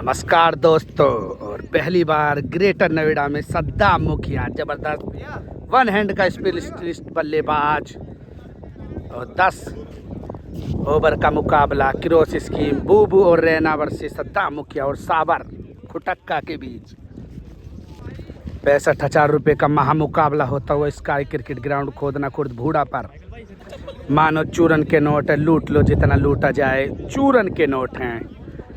नमस्कार दोस्तों, और पहली बार ग्रेटर नोएडा में सद्दाम मुखिया जबरदस्त वन हैंड का स्पेशलिस्ट बल्लेबाज और 10 ओवर का मुकाबला क्रॉस स्कीम बूबू और रैना वर्सेस सद्दाम मुखिया और साबर खुटक्का के बीच 65,000 रुपये का महामुकाबला होता हुआ स्काई क्रिकेट ग्राउंड खोदना खुर्द भूड़ा पर। मानो चूरन के नोट है, लूट लो जितना लूटा जाए, चूरन के नोट हैं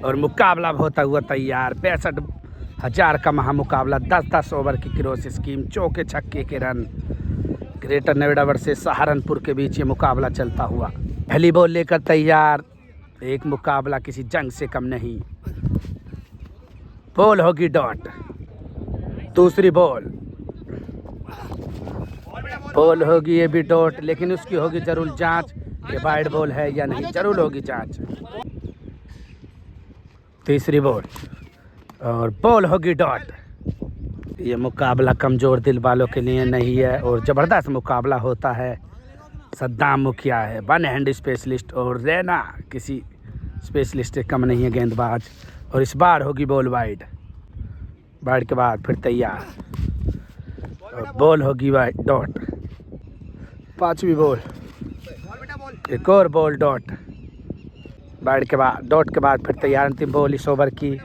और मुकाबला होता हुआ तैयार। 65,000 का महामुकाबला, 10-10 ओवर की क्रॉस स्कीम, चौके छक्के के run. Greater Noida versus Saharanpur के बीच ये मुकाबला चलता हुआ। पहली बॉल लेकर तैयार, एक मुकाबला किसी जंग से कम नहीं। बॉल होगी डॉट, दूसरी बॉल होगी ये भी डॉट, लेकिन उसकी होगी जरूर जांच कि वाइड बॉल है या नहीं, जरूर होगी जांच। तीसरी बॉल और बॉल होगी डॉट। ये मुकाबला कमज़ोर दिल वालों के लिए नहीं है और ज़बरदस्त मुकाबला होता है। सद्दाम मुखिया है वन हैंड स्पेशलिस्ट और रैना किसी स्पेशलिस्ट से कम नहीं है गेंदबाज। और इस बार होगी बॉल वाइड के बाद फिर तैयार और बॉल होगी वाइड डॉट। पांचवी बॉल, एक और बॉल डॉट, वाइड के बाद डॉट के बाद फिर तैयार। अंतिम बॉल इस ओवर की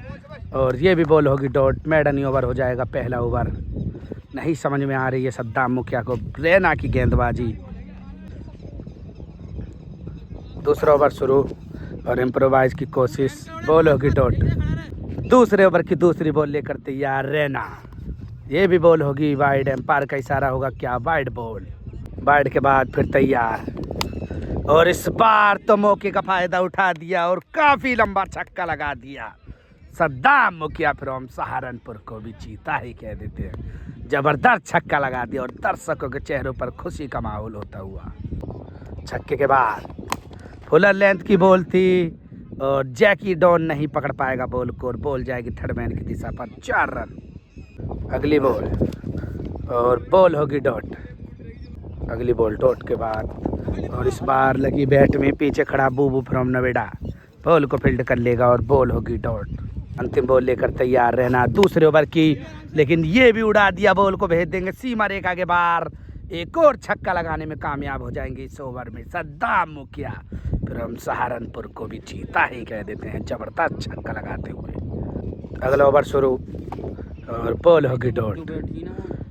और ये भी बॉल होगी डॉट। मैडन ओवर हो जाएगा पहला ओवर। नहीं समझ में आ रही है सद्दाम मुखिया को रैना की गेंदबाजी। दूसरा ओवर शुरू और इम्प्रोवाइज की कोशिश, बॉल होगी डॉट। दूसरे ओवर की दूसरी बॉल लेकर तैयार रैना, ये भी बॉल होगी वाइड। एम्पायर का इशारा होगा क्या, वाइड बॉल। वाइड के बाद फिर तैयार और इस बार तो मौके का फायदा उठा दिया और काफी लंबा छक्का लगा दिया। सद्दाम मुखिया फ्रॉम सहारनपुर को भी चीता ही कह देते हैं। जबरदस्त छक्का लगा दिया और दर्शकों के चेहरों पर खुशी का माहौल होता हुआ। छक्के के बाद फुलर लेंथ की बॉल थी और जैकी डॉन नहीं पकड़ पाएगा बॉल को और बॉल जाएगी थर्ड मैन की दिशा पर, 4 रन। अगली बॉल और बॉल होगी डॉट। अगली बॉल डॉट के बाद और इस बार लगी बैट में पीछे खड़ा बूबू फ्रॉम नोएडा, बॉल को फील्ड कर लेगा और बॉल होगी डॉट। अंतिम बॉल लेकर तैयार रहना दूसरे ओवर की, लेकिन ये भी उड़ा दिया, बॉल को भेज देंगे सीमा रेखा के बाहर। एक और छक्का लगाने में कामयाब हो जाएंगे इस ओवर में सद्दाम मुखिया फ्रॉम सहारनपुर को भी चीता ही कह देते हैं, जबरदस्त छक्का लगाते हुए। अगला ओवर शुरू और बॉल होगी डॉट।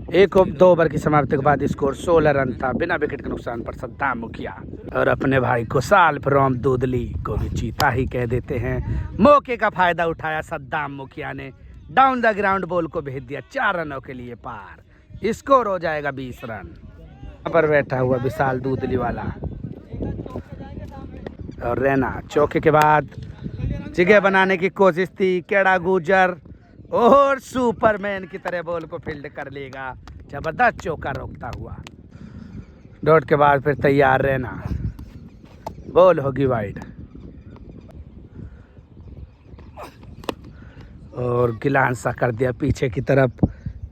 1-2 ओवर की समाप्ति के बाद स्कोर 16 रन था बिना विकेट के नुकसान पर। सद्दाम मुखिया और अपने भाई कुशाल फ्रॉम दूधली को भी चीता ही कह देते हैं। मौके का फायदा उठाया सद्दाम मुखिया ने, डाउन द ग्राउंड बॉल को भेज दिया 4 रनों के लिए पार। स्कोर हो जाएगा 20 रन। यहाँ पर बैठा हुआ विशाल दूधली वाला और रैना। चौके के बाद जगह बनाने की कोशिश थी, केड़ा गुजर और सुपरमैन की तरह बॉल को फील्ड कर लेगा, जबरदस्त चौका रोकता हुआ। डॉट के बाद फिर तैयार रहना, बॉल होगी वाइड और गिलान सा कर दिया पीछे की तरफ।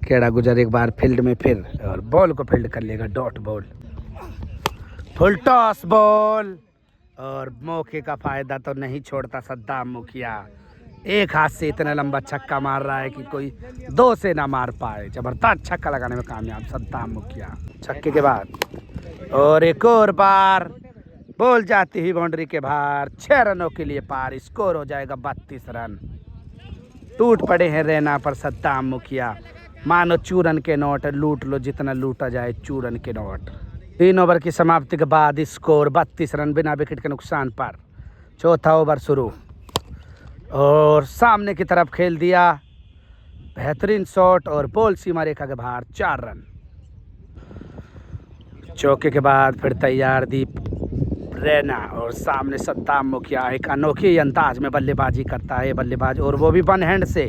केड़ा गुजर एक बार फील्ड में फिर और बॉल को फील्ड कर लेगा dot ball. Full toss ball और मौके का फायदा तो नहीं छोड़ता सद्दाम मुखिया। एक हाथ से इतना लंबा छक्का मार रहा है कि कोई 2 से ना मार पाए। जबरदस्त छक्का लगाने में कामयाब सद्दाम मुखिया। छक्के के बाद और एक और बार बॉल जाती हुई बाउंड्री के बाहर, 6 रनों के लिए पार। स्कोर हो जाएगा 32 रन। टूट पड़े हैं रैना पर सद्दाम मुखिया। मानो चूरन के नोट, लूट लो जितना लूटा जाए, चूरन के नोट। 3 ओवर की समाप्ति के बाद स्कोर 32 रन बिना विकेट के नुकसान पर। चौथा ओवर शुरू और सामने की तरफ खेल दिया, बेहतरीन शॉट और बॉल सीमा रेखा के बाहर, 4 रन। चौके के बाद फिर तैयार दीप रैना और सामने सद्दाम मुखिया। एक अनोखे अंदाज में बल्लेबाजी करता है बल्लेबाज और वो भी वन हैंड से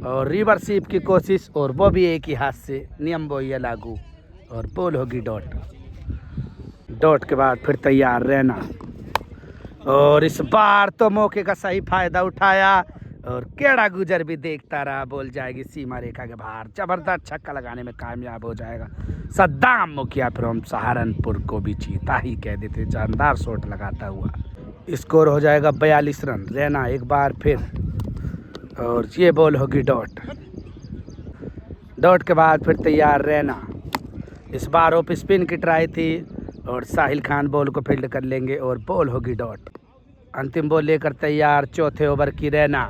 और रिवर्सिप की कोशिश और वो भी एक ही हाथ से, नियम वो ये लागू और बॉल होगी डॉट। डॉट के बाद फिर तैयार रहना और इस बार तो मौके का सही फायदा उठाया और केड़ा गुजर भी देखता रहा, बॉल जाएगी सीमा रेखा के बाहर। जबरदस्त छक्का लगाने में कामयाब हो जाएगा सद्दाम मुखिया फ्रॉम सहारनपुर को भी चीता ही कह देते, जानदार शॉट लगाता हुआ। स्कोर हो जाएगा 42 रन। रैना एक बार फिर और ये बॉल होगी डॉट। डॉट के बाद फिर तैयार रैना। इस बार ऑफ स्पिन की ट्राई थी और साहिल खान बॉल को फील्ड कर लेंगे और बॉल होगी डॉट। अंतिम बॉल लेकर तैयार चौथे ओवर की रैना।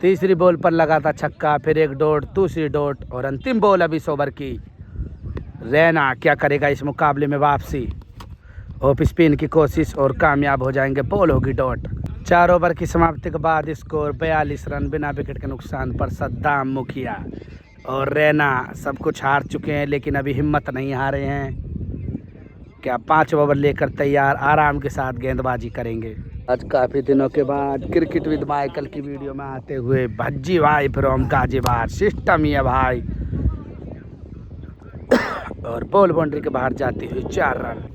तीसरी बॉल पर लगा था छक्का, फिर एक डॉट, दूसरी डॉट और अंतिम बॉल अब इस ओवर की। रैना क्या करेगा इस मुकाबले में वापसी। ऑफ स्पिन की कोशिश और कामयाब हो जाएंगे, बॉल होगी डॉट। 4 ओवर की समाप्ति के बाद स्कोर 42 रन बिना विकेट के नुकसान पर सद्दाम मुखिया और रैना सब कुछ हार चुके हैं, लेकिन अभी हिम्मत नहीं हारे हैं। क्या 5 ओवर लेकर तैयार आराम के साथ गेंदबाजी करेंगे। आज काफ़ी दिनों के बाद क्रिकेट विद माइकल की वीडियो में आते हुए भज्जी भाई फ्रॉम गाजीबार सिस्टम ही है भाई। और बॉल बाउंड्री के बाहर जाती हुई 4 रन।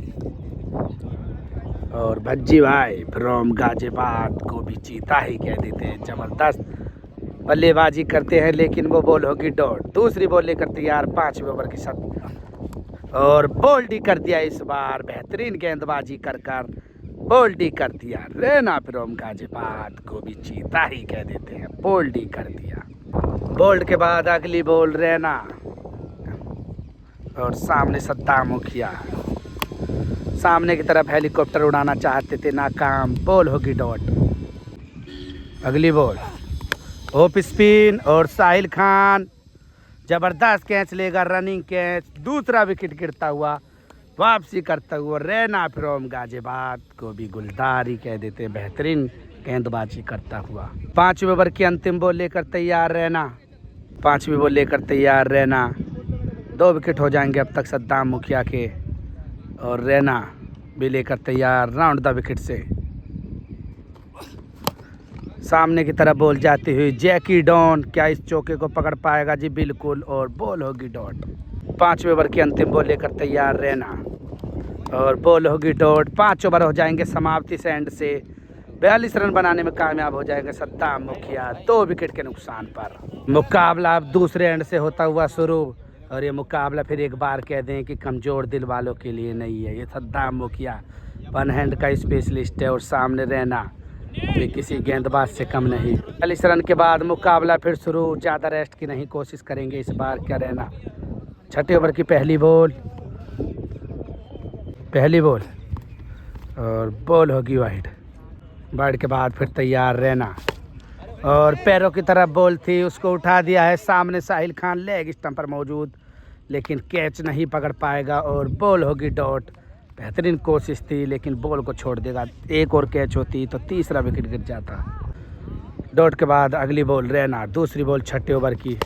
और भज्जी भाई फ्रॉम गाजीबाद को भी चीता ही कह देते हैं। ज़बरदस्त बल्लेबाजी करते हैं, लेकिन वो बॉल होगी डॉट। दूसरी बॉल लेकर तैयार 5वें ओवर की और बोल्डी कर दिया इस बार। बेहतरीन गेंदबाजी कर बोल्डी कर दिया। रैना फ्रॉम गाजीबाद को भी चीता ही कह देते हैं, बोल्डी कर दिया। बोल्ड के बाद अगली बॉल रैना और सामने सद्दाम मुखिया। सामने की तरफ हेलीकॉप्टर उड़ाना चाहते थे, नाकाम, बॉल होगी डॉट। अगली बॉल ऑफ स्पिन और साहिल खान जबरदस्त कैच लेगा, रनिंग कैच। दूसरा विकेट गिरता हुआ वापसी करता हुआ रैना फ्रॉम गाजीबाद को भी गुलदार ही कह देते हैं, बेहतरीन गेंदबाजी करता हुआ। 5वें ओवर की अंतिम बॉल लेकर तैयार रैना। 5वीं बॉल लेकर तैयार रैना। 2 विकेट हो जाएंगे अब तक सद्दाम मुखिया के और रैना भी लेकर तैयार राउंड द विकेट से। सामने की तरफ बॉल जाती हुई जैकी डॉन, क्या इस चौके को पकड़ पाएगा जी, बिल्कुल, और बॉल होगी डॉट। 5वें ओवर की अंतिम बॉल लेकर तैयार रैना और बॉल होगी डॉट। 5 ओवर हो जाएंगे समाप्ति से एंड से। 42 रन बनाने में कामयाब हो जाएगा सद्दाम मुखिया 2 विकेट के नुकसान पर। मुकाबला अब दूसरे एंड से होता हुआ शुरू और ये मुकाबला फिर एक बार कह दें कि कमज़ोर दिल वालों के लिए नहीं है। ये सद्दाम मुखिया 1 हैंड का स्पेशलिस्ट है और सामने रैना भी किसी गेंदबाज से कम नहीं। 40 रन के बाद मुकाबला फिर शुरू। ज़्यादा रेस्ट की नहीं कोशिश करेंगे इस बार क्या रैना। 6ठे ओवर की पहली बॉल और बॉल होगी वाइड। वाइड के बाद फिर तैयार रैना और पैरों की तरफ बॉल थी, उसको उठा दिया है। सामने साहिल खान लेग स्टंप पर मौजूद, लेकिन कैच नहीं पकड़ पाएगा और बॉल होगी डॉट। बेहतरीन कोशिश थी लेकिन बॉल को छोड़ देगा। एक और कैच होती तो तीसरा विकेट गिर जाता। डॉट के बाद अगली बॉल रैना। दूसरी बॉल 6ठे ओवर की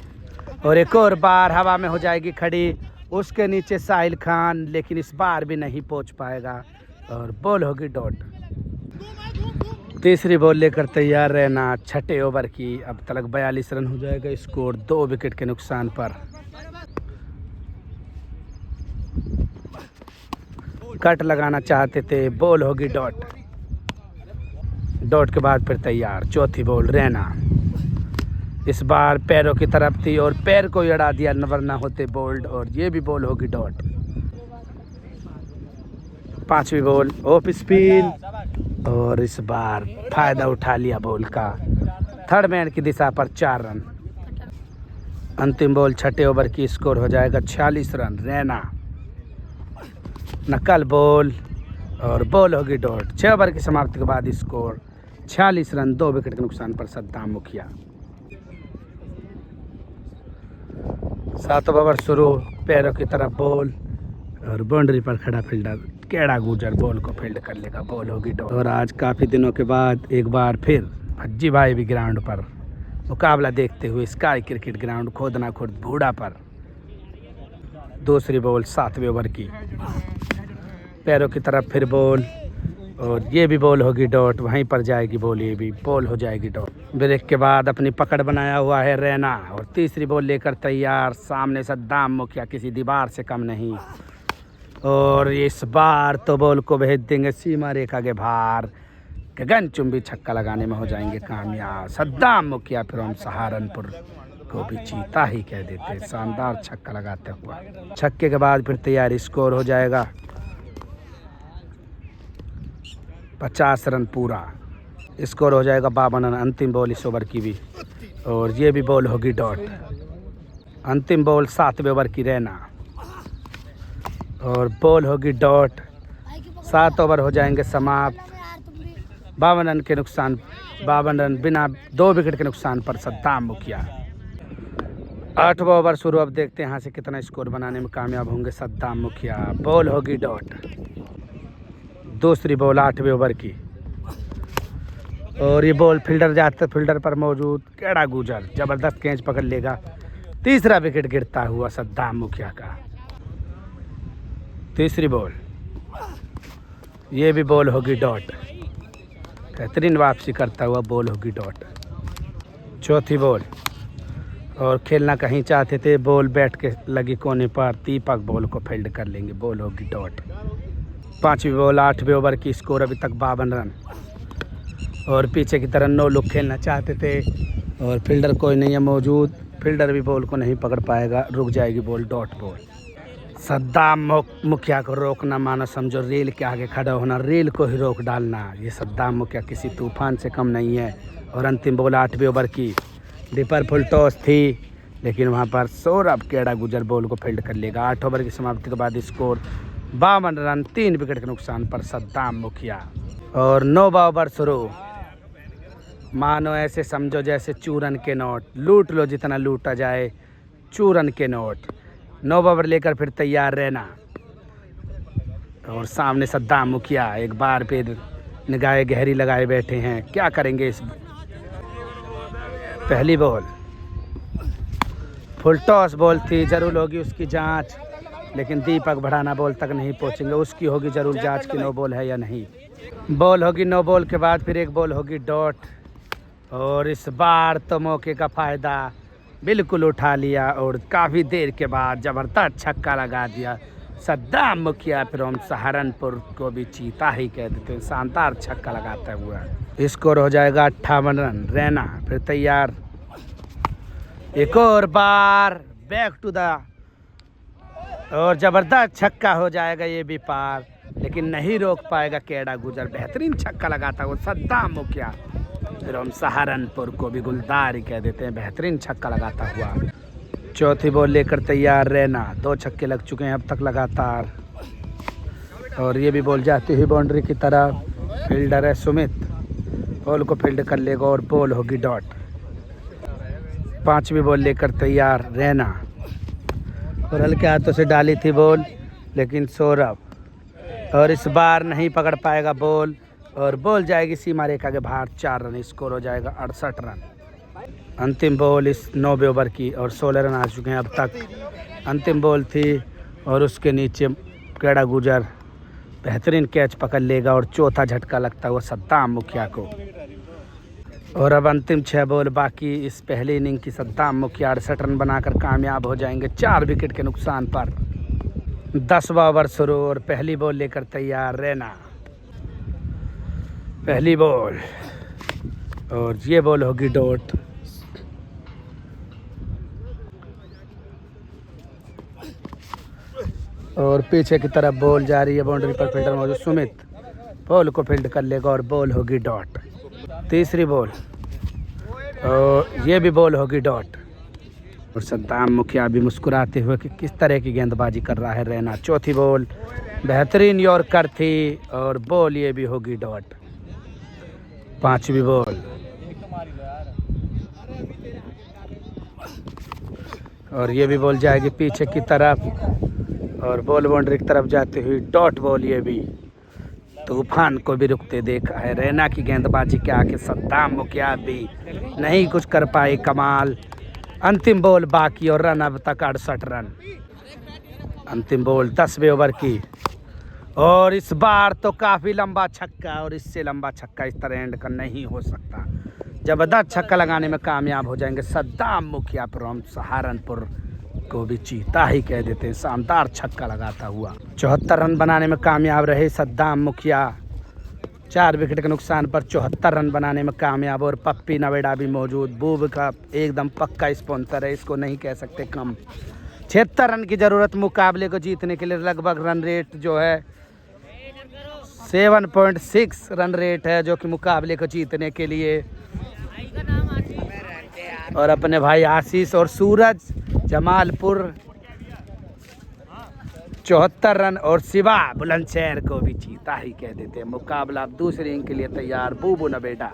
और एक और बार हवा में हो जाएगी खड़ी। उसके नीचे साहिल खान, लेकिन इस बार भी नहीं पहुंच पाएगा और बॉल होगी डॉट। तीसरी बॉल लेकर तैयार रहना 6ठे ओवर की। अब तक 42 रन हो जाएगा स्कोर 2 विकेट के नुकसान पर। कट लगाना चाहते थे, बॉल होगी डॉट। डॉट के बाद फिर तैयार चौथी बॉल रैना। इस बार पैरों की तरफ थी और पैर को अड़ा दिया, वरना होते बोल्ड और ये भी बॉल होगी डॉट। 5वीं बॉल ऑफ स्पिन और इस बार फायदा उठा लिया बॉल का। थर्ड मैन की दिशा पर 4 रन। अंतिम बॉल 6ठे ओवर की। स्कोर हो जाएगा 46 रन। रैना नकल बॉल और बॉल होगी डॉट। 6 ओवर की समाप्ति के बाद स्कोर 46 रन 2 विकेट के नुकसान पर सद्दाम मुखिया। 7 ओवर शुरू। पैरों की तरफ बॉल और बाउंड्री पर खड़ा फील्डर केड़ा गुजर बॉल को फील्ड कर लेगा, बॉल होगी डॉट। और आज काफ़ी दिनों के बाद एक बार फिर भज्जी भाई भी ग्राउंड पर मुकाबला देखते हुए स्काई क्रिकेट ग्राउंड खोदना खुर्द भूड़ा पर। दूसरी बॉल 7वें ओवर की। पैरों की तरफ फिर बॉल और ये भी बॉल होगी डॉट। वहीं पर जाएगी बॉल, ये भी बॉल हो जाएगी डॉट। ब्रेक के बाद अपनी पकड़ बनाया हुआ है रैना और तीसरी बॉल लेकर तैयार। सामने सद्दाम मुखिया किसी दीवार से कम नहीं और इस बार तो बॉल को भेज देंगे सीमा रेखा के बाहर। गगनचुंबी छक्का लगाने में हो जाएंगे कामयाब। सद्दाम मुखिया फ्रॉम सहारनपुर को भी चीता ही कह देते हैं, शानदार छक्का लगाते हुआ। छक्के के बाद फिर तैयारी। स्कोर हो जाएगा 50 रन पूरा। स्कोर हो जाएगा 52 रन। अंतिम बॉल इस ओवर की भी और ये भी बॉल होगी डॉट। अंतिम बॉल 7वें ओवर की रैना और बॉल होगी डॉट। 7 ओवर हो जाएंगे समाप्त। 52 रन के नुकसान, 52 रन बिना 2 विकेट के नुकसान पर सद्दाम मुखिया। 8वां ओवर शुरू। अब देखते हैं यहाँ से कितना स्कोर बनाने में कामयाब होंगे सद्दाम मुखिया। बॉल होगी डॉट। दूसरी बॉल 8वें ओवर की और ये बॉल फील्डर जाते फील्डर पर मौजूद केड़ा गुजर जबरदस्त कैच पकड़ लेगा। तीसरा विकेट गिरता हुआ सद्दाम मुखिया का। तीसरी बॉल, ये भी बॉल होगी डॉट। बेहतरीन वापसी करता हुआ बॉल होगी डॉट। चौथी बॉल और खेलना कहीं चाहते थे, बॉल बैट के लगी कोने पर, दीपक बॉल को फील्ड कर लेंगे, बॉल होगी डॉट। 5वीं बॉल 8वें ओवर की। स्कोर अभी तक 52 रन और पीछे की तरह 9 लोग खेलना चाहते थे और फील्डर कोई नहीं है मौजूद। फील्डर भी बॉल को नहीं पकड़ पाएगा, रुक जाएगी बॉल, डॉट बॉल। सद्दाम मुखिया को रोकना मानो समझो रेल के आगे खड़ा होना, रेल को ही रोक डालना। ये सद्दाम मुखिया किसी तूफान से कम नहीं है। और अंतिम बॉल 8वें ओवर की। डिपर फुल टॉस थी लेकिन वहां पर सौरभ केड़ा गुजर बॉल को फील्ड कर लेगा। 8 ओवर की समाप्ति के बाद स्कोर 52 रन 3 विकेट के नुकसान पर सद्दाम मुखिया। और 9वां ओवर शुरू। मानो ऐसे समझो जैसे चूरन के नोट, लूट लो जितना लूटा जाए, चूरन के नोट। 9वां ओवर लेकर फिर तैयार रहना और सामने सद्दाम मुखिया एक बार फिर निगाहें गहरी लगाए बैठे हैं। क्या करेंगे इस पहली बॉल फुल टॉस बॉल थी, जरूर होगी उसकी जांच, लेकिन दीपक बढ़ाना बॉल तक नहीं पहुंचेंगे। उसकी होगी जरूर जांच कि नो बॉल है या नहीं। बॉल होगी नो बॉल के बाद फिर एक बॉल होगी डॉट और इस बार तो मौके का फ़ायदा बिल्कुल उठा लिया और काफ़ी देर के बाद ज़बरदस्त छक्का लगा दिया सद्दाम मुखिया। फिर हम सहारनपुर को भी चीता ही कह देते हैं, शानदार छक्का लगाता हुआ। स्कोर हो जाएगा 58 रन। रैना फिर तैयार, एक और बार बैक टू द और ज़बरदस्त छक्का हो जाएगा ये भी पार, लेकिन नहीं रोक पाएगा केड़ा गुजर। बेहतरीन छक्का लगाता हुआ सद्दाम मुखिया। फिर हम सहारनपुर को भी गुलदार ही कह देते हैं, बेहतरीन छक्का लगाता हुआ। चौथी बॉल लेकर तैयार रहना। 2 छक्के लग चुके हैं अब तक लगातार और ये भी बॉल जाती हुई बाउंड्री की तरफ। फील्डर है सुमित, बॉल को फील्ड कर लेगा और बॉल होगी डॉट। 5वीं बॉल लेकर तैयार रहना और हल्के हाथों से डाली थी बॉल, लेकिन सौरभ और इस बार नहीं पकड़ पाएगा बॉल और बॉल जाएगी सीमा रेखा के बाहर। 4 रन। स्कोर हो जाएगा 68 रन। अंतिम बॉल इस 9वें ओवर की और 16 रन आ चुके हैं अब तक। अंतिम बॉल थी और उसके नीचे केड़ा गुजर बेहतरीन कैच पकड़ लेगा और चौथा झटका लगता हुआ सद्दाम मुखिया को। और अब अंतिम 6 बॉल बाकी इस पहली इनिंग की। सद्दाम मुखिया 68 रन बनाकर कामयाब हो जाएंगे 4 विकेट के नुकसान पर। 10वां ओवर शुरू और पहली बॉल लेकर तैयार रहना। पहली बॉल और ये बॉल होगी डॉट। और पीछे की तरफ बॉल जा रही है, बाउंड्री पर फील्डर मौजूद सुमित बॉल को फील्ड कर लेगा और बॉल होगी डॉट। तीसरी बॉल और ये भी बॉल होगी डॉट और सद्दाम मुखिया भी मुस्कुराते हुए कि किस तरह की गेंदबाजी कर रहा है रैना। चौथी बॉल बेहतरीन यॉर्कर थी और बॉल ये भी होगी डॉट। 5वीं बॉल और ये भी बॉल जाएगी पीछे की तरफ और बॉल बाउंड्री की तरफ जाती हुई डॉट बॉल। ये भी तूफान को भी रुकते देखा है रैना की गेंदबाजी के आके सद्दाम मुखिया भी नहीं कुछ कर पाए कमाल। अंतिम बॉल बाकी और रन अब तक 68 रन। अंतिम बॉल 10वें ओवर की और इस बार तो काफ़ी लंबा छक्का और इससे लंबा छक्का इस तरह एंड का नहीं हो सकता। जबरदस्त छक्का लगाने में कामयाब हो जाएंगे सद्दाम मुखिया। पर हम सहारनपुर को भी चीता ही कह देते हैं, शानदार छक्का लगाता हुआ। 74 रन बनाने में कामयाब रहे सद्दाम मुखिया। 4 विकेट के नुकसान पर 74 रन बनाने में कामयाब। और पप्पी नवेड़ा भी मौजूद, बूब का एकदम पक्का स्पॉन्सर है, इसको नहीं कह सकते कम। 76 रन की ज़रूरत मुकाबले को जीतने के लिए। लगभग रन रेट जो है 7.6 रन रेट है जो कि मुकाबले को जीतने के लिए। और अपने भाई आशीष और सूरज जमालपुर 74 रन और शिवा बुलंदशहर को भी जीता ही कह देते हैं। मुकाबला अब दूसरे इनिंग के लिए तैयार बूबू नवेडा।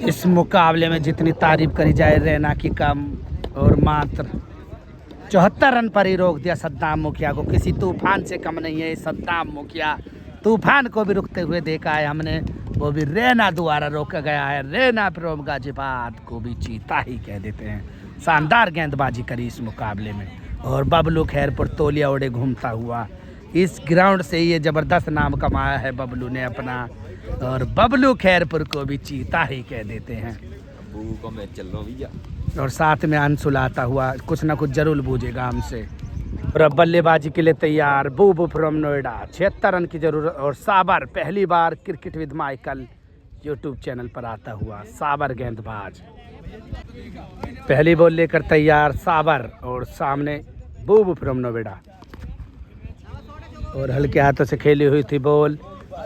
इस मुकाबले में जितनी तारीफ करी जाए रैना की कम, और मात्र 74 रन पर ही रोक दिया सद्दाम मुखिया को। किसी तूफान से कम नहीं है सद्दाम मुखिया। तूफान को भी रुकते हुए देखा है हमने, वो भी रैना द्वारा रोका गया है। रैना फ्रॉम गाजियाबाद को भी जीता ही कह देते हैं। शानदार गेंदबाजी करी इस मुकाबले में, और बबलू खैरपुर तौलिया ओढ़े घूमता हुआ इस ग्राउंड से ये ज़बरदस्त नाम कमाया है बबलू ने अपना, और बबलू खैरपुर को भी जीता ही कह देते हैं। को मैं चल रहा हूं भैया, और साथ में अंशुल आता हुआ कुछ ना कुछ जरूर बूझेगा हमसे। और अब बल्लेबाजी के लिए तैयार बूबू फ्रॉम नोएडा। 76 रन की जरूरत, और साबर पहली बार cricket with Michael YouTube channel पर आता हुआ साबर गेंदबाज। पहली बॉल लेकर तैयार साबर, और सामने बूबू फ्रॉम नोएडा। और हल्के हाथों से खेली हुई थी बॉल,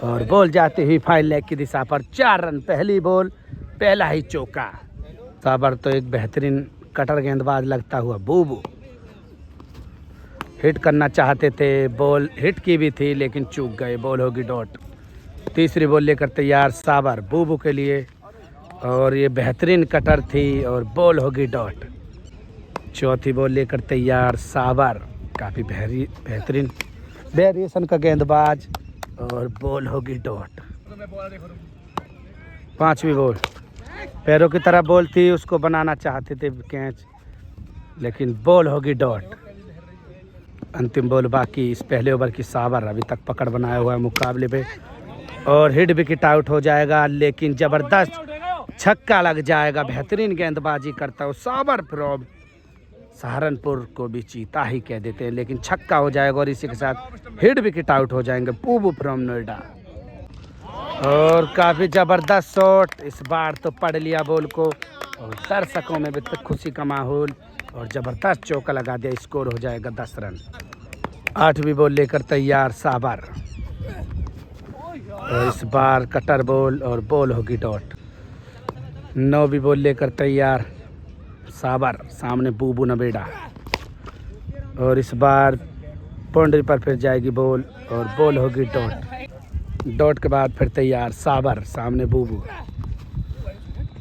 और बॉल जाती हुई फाइन लेग की दिशा पर 4 रन। पहली बॉल पहला ही चौका। साबर तो एक बेहतरीन कटर गेंदबाज लगता हुआ बूबू हिट करना चाहते थे, बॉल हिट की भी थी लेकिन चूक गए, बॉल होगी डॉट। तीसरी बॉल लेकर तैयार साबर बूबू के लिए, और ये बेहतरीन कटर थी और बॉल होगी डॉट। चौथी बॉल लेकर तैयार साबर, काफ़ी बेहतरीन वेरिएशन का गेंदबाज, और बॉल होगी डॉट। पांचवी बॉल पैरों की तरह बॉल थी, उसको बनाना चाहते थे कैच, लेकिन बॉल होगी डॉट। अंतिम बॉल बाकी इस पहले ओवर की। साबर अभी तक पकड़ बनाया हुआ है मुकाबले पे, और हिट विकेट आउट हो जाएगा, लेकिन ज़बरदस्त छक्का लग जाएगा। बेहतरीन गेंदबाजी करता हो साबर फ्रॉम सहारनपुर को भी जीता ही कह देते हैं, लेकिन छक्का हो जाएगा, और इसी के साथ हिट विकेट आउट हो जाएंगे बूबू फ्रॉम नोएडा। और काफ़ी ज़बरदस्त शॉट, इस बार तो पढ़ लिया बॉल को, और दर्शकों में भी तो खुशी का माहौल, और ज़बरदस्त चौका लगा दिया। स्कोर हो जाएगा 10 रन। आठवीं बॉल लेकर तैयार साबर, और इस बार कटर बॉल, और बॉल होगी डॉट। नौवीं बॉल लेकर तैयार साबर, सामने बूबू नवेडा, और इस बार बाउंड्री पर फिर जाएगी बॉल, और बॉल होगी डॉट। डॉट के बाद फिर तैयार साबर, सामने बूबू,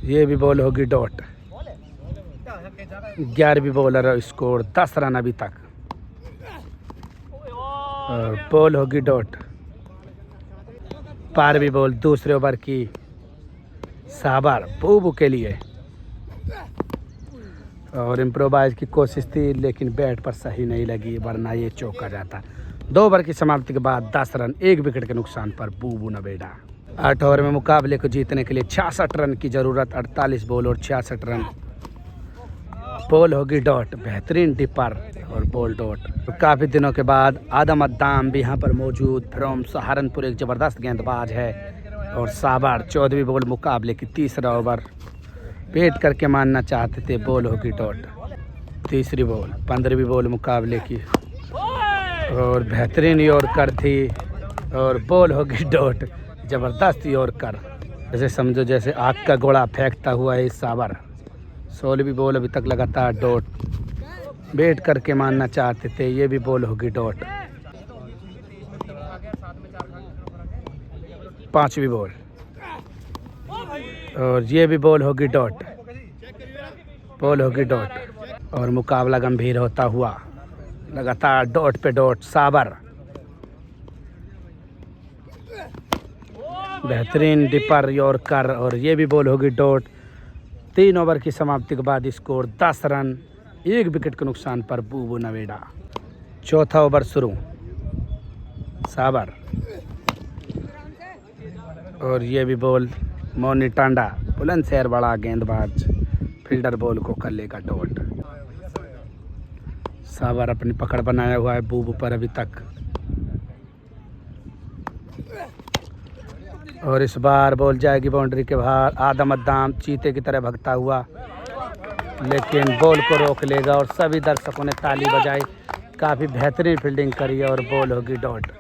ये भी बॉल होगी डॉट। 11वीं बॉलर, स्कोर 10 रन अभी तक, और बॉल होगी डॉट। 12वीं बॉल दूसरे ओवर की साबर बूबू के लिए, और इम्प्रोवाइज की कोशिश थी लेकिन बैट पर सही नहीं लगी, वरना ये चौका जाता। 2 ओवर की समाप्ति के बाद 10 रन 1 विकेट के नुकसान पर बूबू नवेडा। 8 ओवर में मुकाबले को जीतने के लिए 66 रन की ज़रूरत। 48 बॉल और 66 रन। बॉल होगी डॉट। बेहतरीन डिपर और बॉल डॉट। काफ़ी दिनों के बाद आदम अद्दाम भी यहाँ पर मौजूद फ्रॉम सहारनपुर, एक ज़बरदस्त गेंदबाज है। और साबर 14वीं बॉल मुकाबले की, तीसरा ओवर पेट करके मानना चाहते थे, बॉल होगी डॉट। तीसरी बॉल 15वीं बॉल मुकाबले की, और बेहतरीन यॉर्कर थी, और बॉल होगी डॉट। ज़बरदस्त यॉर्कर, जैसे समझो जैसे आग का गोला फेंकता हुआ है साबर। 16वीं बॉल अभी तक लगातार डॉट। बैट करके मानना चाहते थे, ये भी बॉल होगी डॉट। 5वीं बॉल, और ये भी बॉल होगी डॉट। बॉल होगी डॉट, और मुकाबला गंभीर होता हुआ लगातार डॉट पे डॉट। साबर बेहतरीन डिपर यॉर्कर, और ये भी बॉल होगी डॉट। 3 ओवर की समाप्ति के बाद स्कोर 10 रन 1 विकेट के नुकसान पर बूबू नवेडा। चौथा ओवर शुरू। साबर, और ये भी बॉल मोनी टांडा, बुलंदशहर बड़ा गेंदबाज, फील्डर बॉल को कर लेगा डॉट। साबर अपनी पकड़ बनाया हुआ है बूबू पर अभी तक, और इस बार बॉल जाएगी बाउंड्री के बाहर। आदम अद्दाम चीते की तरह भगता हुआ, लेकिन बॉल को रोक लेगा, और सभी दर्शकों ने ताली बजाई। काफ़ी बेहतरीन फील्डिंग करी, और बॉल होगी डॉट।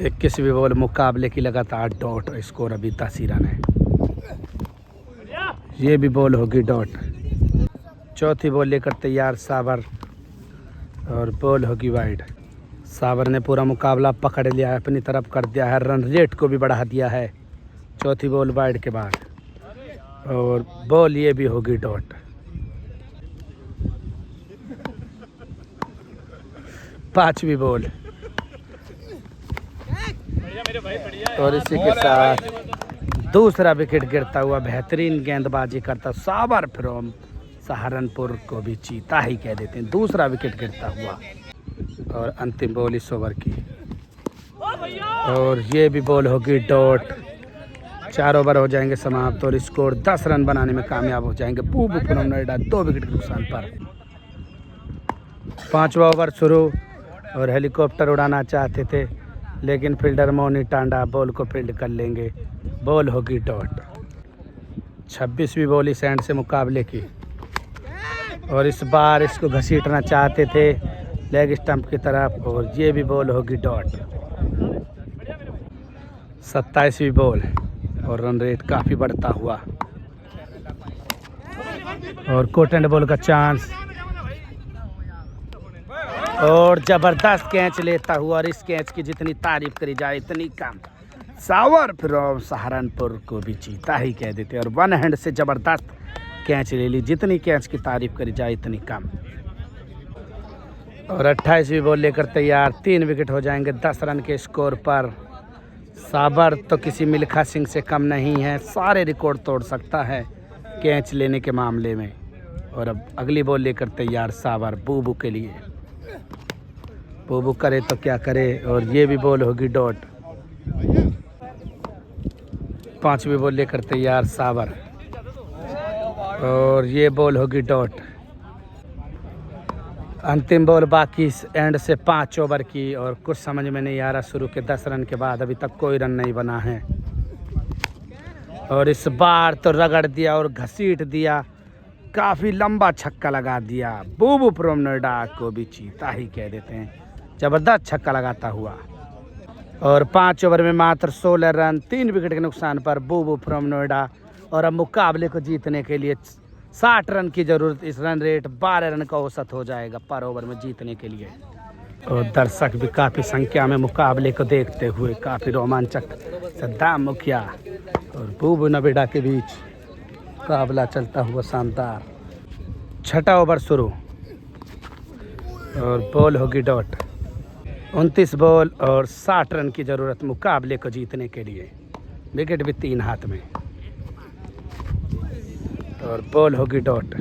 21वीं बॉल मुकाबले की लगातार डॉट, स्कोर अभी 10 ही रन है। ये भी बॉल होगी डॉट। चौथी बॉल लेकर तैयार साबर और बॉल होगी वाइड। साबर ने पूरा मुकाबला पकड़ लिया है, अपनी तरफ कर दिया है, रन रेट को भी बढ़ा दिया है चौथी बॉल वाइड के बाद। और बॉल ये भी होगी डॉट। पांचवी बॉल और इसी के साथ दूसरा विकेट गिरता हुआ। बेहतरीन गेंदबाजी करता साबर फ्रॉम सहारनपुर को भी चीता ही कह देते हैं। दूसरा विकेट गिरता हुआ और अंतिम बॉल इस ओवर की और ये भी बॉल होगी डॉट। 4 ओवर हो जाएंगे समाप्त और स्कोर 10 रन बनाने में कामयाब हो जाएंगे बूबू फ्रॉम नोएडा 2 विकेट के नुकसान पर। 5वां ओवर शुरू और हेलीकॉप्टर उड़ाना चाहते थे लेकिन फील्डर मोनी टांडा बॉल को फील्ड कर लेंगे। बॉल होगी डॉट। 26वीं बॉल इस एंड से मुकाबले की और इस बार इसको घसीटना चाहते थे लेग स्टंप की तरफ और ये भी बॉल होगी डॉट। 27वीं बॉल और रन रेट काफ़ी बढ़ता हुआ और कोट एंड बॉल का चांस और ज़बरदस्त कैच लेता हुआ और इस कैच की जितनी तारीफ करी जाए इतनी कम। सावर फ्रॉम सहारनपुर को भी चीता ही कह देते और वन हैंड से ज़बरदस्त कैच ले ली। जितनी कैच की तारीफ करी जाए इतनी कम। और 28वीं बॉल लेकर तैयार। 3 विकेट हो जाएंगे 10 रन के स्कोर पर। साबर तो किसी मिल्खा सिंह से कम नहीं है, सारे रिकॉर्ड तोड़ सकता है कैच लेने के मामले में। और अब अगली बॉल लेकर तैयार साबर बूबू के लिए। बूबू करे तो क्या करे और ये भी बॉल होगी डॉट। 5वीं बॉल लेकर तैयार साबर और ये बॉल होगी डॉट। अंतिम बॉल बाकी एंड से 5 ओवर की और कुछ समझ में नहीं आ रहा। शुरू के 10 रन के बाद अभी तक कोई रन नहीं बना है और इस बार तो रगड़ दिया और घसीट दिया, काफ़ी लंबा छक्का लगा दिया। बूबू फ्रॉम नोएडा को भी चीता ही कह देते हैं, ज़बरदस्त छक्का लगाता हुआ। और 5 ओवर में मात्र 16 रन 3 विकेट के नुकसान पर बूबू फ्रॉम नोएडा। और अब मुकाबले को जीतने के लिए 60 रन की ज़रूरत। इस रन रेट 12 रन का औसत हो जाएगा पर ओवर में जीतने के लिए। और दर्शक भी काफ़ी संख्या में मुकाबले को देखते हुए काफ़ी रोमांचक। सद्दाम मुखिया और बूबू नोएडा के बीच मुकाबला चलता हुआ शानदार। 6वां ओवर शुरू और बॉल होगी डॉट। 29 बॉल और 60 रन की ज़रूरत मुकाबले को जीतने के लिए। विकेट भी 3 हाथ में और बॉल होगी डॉट।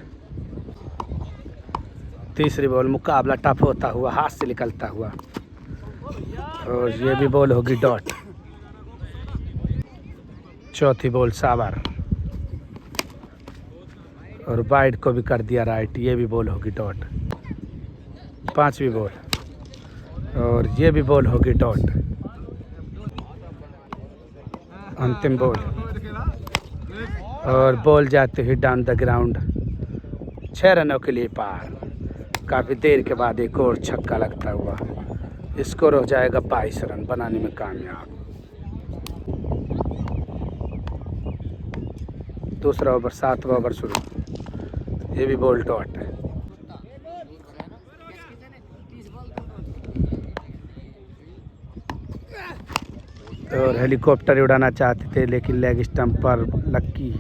3री बॉल मुकाबला टफ होता हुआ हाथ से निकलता हुआ और ये भी बॉल होगी डॉट। 4थी बॉल साबर और वाइड को भी कर दिया राइट। ये भी बॉल होगी डॉट। 5वीं बॉल और ये भी बॉल होगी डॉट। अंतिम बॉल और बॉल जाते हुए डाउन द ग्राउंड। 6 रनों के लिए पार। काफ़ी देर के बाद एक और छक्का लगता हुआ स्कोर हो जाएगा 22 रन बनाने में कामयाब। 2रा ओवर 7वां ओवर शुरू। ये भी बॉल डॉट है। और हेलीकॉप्टर उड़ाना चाहते थे लेकिन लेग स्टंप पर लक्की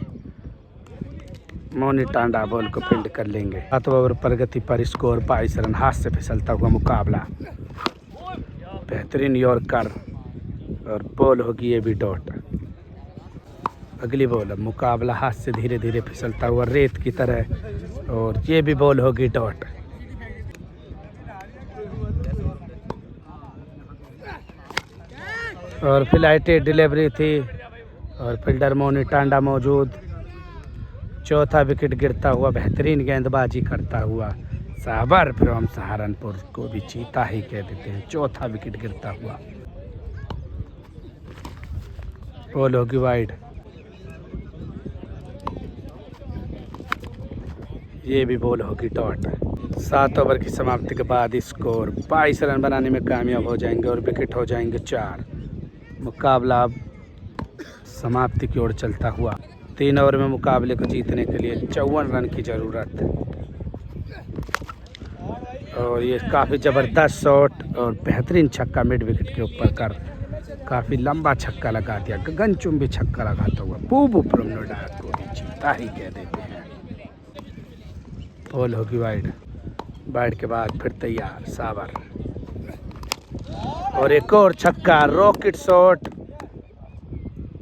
मोनी टांडा बॉल को फील्ड कर लेंगे। 7वां ओवर प्रगति पर स्कोर 22 रन। हाथ से फिसलता हुआ मुकाबला। बेहतरीन यॉर्कर और बॉल होगी ये भी डॉट। अगली बॉल। अब मुकाबला हाथ से धीरे धीरे फिसलता हुआ रेत की तरह और ये भी बॉल होगी डॉट। और फ्लाइटेड डिलीवरी थी और फील्डर मोनी टांडा मौजूद। 4था विकेट गिरता हुआ बेहतरीन गेंदबाजी करता हुआ साबर फ्रॉम सहारनपुर को भी चीता ही कह देते हैं। 4था विकेट गिरता हुआ। बॉल होगी वाइड। ये भी बॉल होगी डॉट। 7 ओवर की समाप्ति के बाद स्कोर 22 रन बनाने में कामयाब हो जाएंगे और विकेट हो जाएंगे 4। मुकाबला अब समाप्ति की ओर चलता हुआ। 3 ओवर में मुकाबले को जीतने के लिए 54 रन की ज़रूरत है। और ये काफ़ी ज़बरदस्त शॉट और बेहतरीन छक्का मिड विकेट के ऊपर कर काफ़ी लंबा छक्का लगा दिया, गगनचुंबी छक्का लगाता हुआ बूबू प्रोमनोडायक को भी जीता ही कह देते हैं। बॉल होगी वाइड, वाइड के बाद फिर तैयार सावर और एक और छक्का, रॉकेट शॉट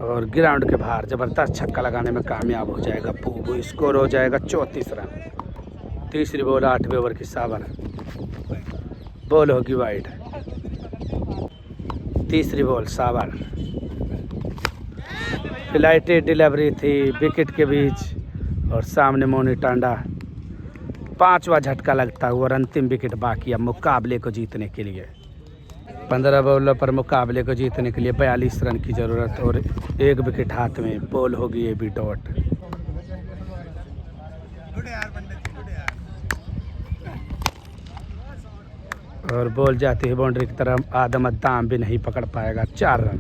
और ग्राउंड के बाहर ज़बरदस्त छक्का लगाने में कामयाब हो जाएगा बूबू। स्कोर हो जाएगा 34 रन। तीसरी बॉल 8वें ओवर की सावर, बॉल होगी वाइड, तीसरी बॉल सावर, फ्लाइटेड डिलीवरी थी विकेट के बीच और सामने मोनी टांडा। 5वां झटका लगता हुआ और अंतिम विकेट बाकी अब मुकाबले को जीतने के लिए। 15 बॉलों पर मुकाबले को जीतने के लिए 42 रन की ज़रूरत और 1 विकेट हाथ में। बॉल होगी AB डॉट, और बॉल जाती है बाउंड्री की तरफ। आदम अद्दाम भी नहीं पकड़ पाएगा। 4 रन,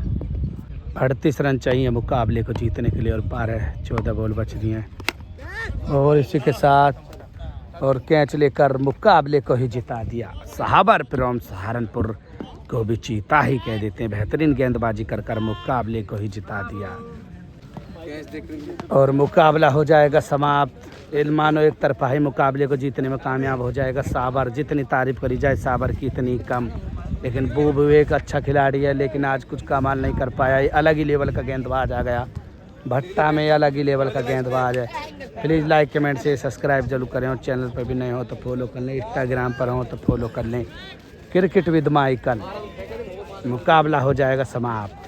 38 रन चाहिए मुकाबले को जीतने के लिए और 12-14 बॉल बच रही हैं। और इसी के साथ और कैच लेकर मुकाबले को ही जिता दिया। साहबर फ्रॉम सहारनपुर को भी जीता ही कह देते हैं। बेहतरीन गेंदबाजी कर मुकाबले को ही जिता दिया और मुकाबला हो जाएगा समाप्त। मानो एक तरफा ही मुकाबले को जीतने में कामयाब हो जाएगा साबर। जितनी तारीफ करी जाए साबर की इतनी कम, लेकिन बूबू एक अच्छा खिलाड़ी है लेकिन आज कुछ कमाल नहीं कर पाया। ये अलग ही लेवल का गेंदबाज आ गया भट्टा में, अलग ही लेवल का गेंदबाज है। प्लीज़ लाइक कमेंट से सब्सक्राइब जरूर करें और चैनल पर भी नए हो तो फॉलो कर लें, इंस्टाग्राम पर हो तो फॉलो कर लें। क्रिकेट विद माइकल, मुकाबला हो जाएगा समाप्त।